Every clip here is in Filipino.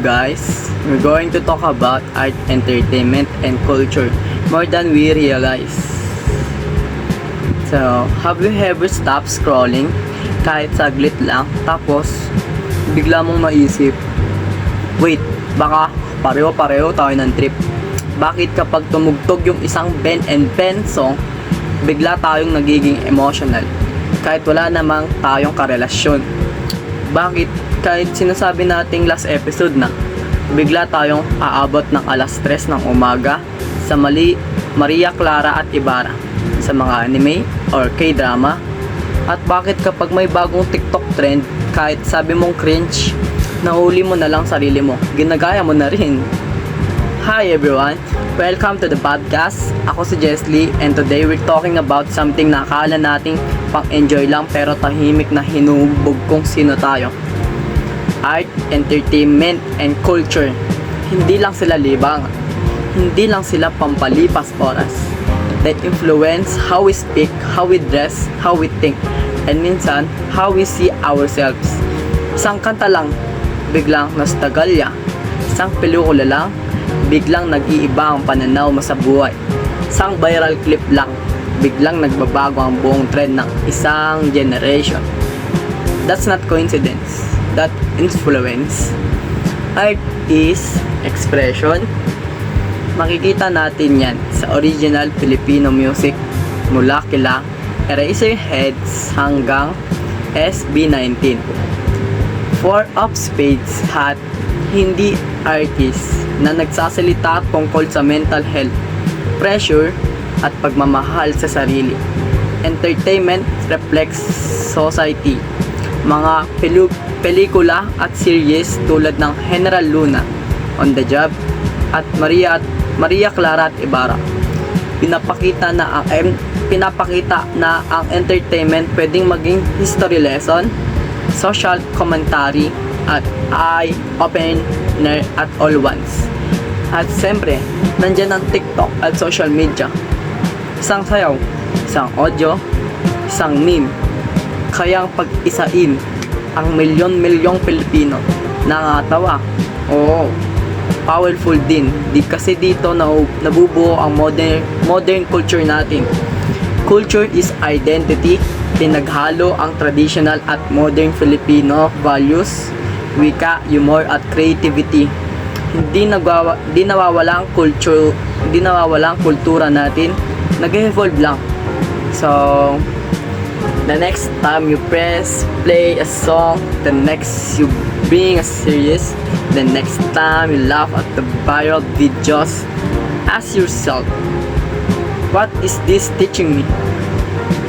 guys, we're going to talk about art, entertainment, and culture more than we realize. So, have you ever stopped scrolling kahit saglit lang tapos bigla mong maisip, wait, baka pareho-pareho tayo ng trip. Bakit kapag tumugtog yung isang Ben and Ben song, bigla tayong nagiging emotional kahit wala namang tayong karelasyon? Bakit kahit sinasabi nating last episode na bigla tayong aabot ng alas 3 ng umaga sa Maria Clara at Ibarra sa mga anime or K-drama? At bakit kapag may bagong TikTok trend, kahit sabi mong cringe, nahuli mo na lang sarili mo, ginagaya mo na rin? Hi everyone! Welcome to the podcast. Ako si Jesly and today we're talking about something na akala nating pang-enjoy lang pero tahimik na hinubog kung sino tayo. Art, entertainment, and culture. Hindi lang sila libang. Hindi lang sila pampalipas oras. They influence how we speak, how we dress, how we think, and minsan, how we see ourselves. Isang kanta lang, biglang nostalgia. Isang pelikula lang, biglang nag-iiba ang pananaw mo sa buhay. Isang viral clip lang, biglang nagbabago ang buong trend ng isang generation. That's not coincidence. That influence. Art is expression. Makikita natin yan sa original Filipino music mula kila Eraserheads hanggang SB19. Four of Spades hat hindi artist na nagsasalita tungkol sa mental health, pressure, at pagmamahal sa sarili. Entertainment reflects society. Mga pelikula at series tulad ng General Luna, On the Job, at Maria Clara at Ibarra. Pinapakita na ang entertainment pwedeng maging history lesson, social commentary, at eye-opener at all once. At siyempre, nandyan ang TikTok at social media. Isang sayaw, isang audio, isang meme. Kayang pag-isain ang milyon-milyong Pilipino. Nakakatawa. Oo, powerful din. Kasi dito nabubuo ang modern culture natin. Culture is identity. Pinaghalo ang traditional at modern Filipino values, wika, humor at creativity. Hindi nawawala ang kultura natin. Nag-evolve lang. So, the next time you press play a song, the next you bring a series, the next time you laugh at the viral videos, ask yourself, what is this teaching me?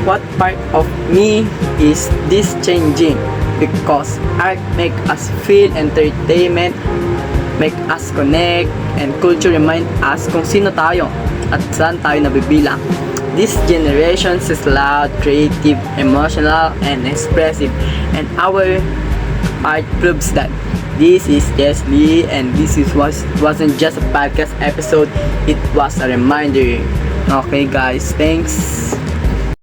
What part of me is this changing? Because art make us feel, entertainment make us connect, and culture remind us kung sino tayo at saan tayo nabibilang. This generation is loud, creative, emotional, and expressive, and our art proves that. This is Jesly, and wasn't just a podcast episode, it was a reminder. Okay guys, thanks.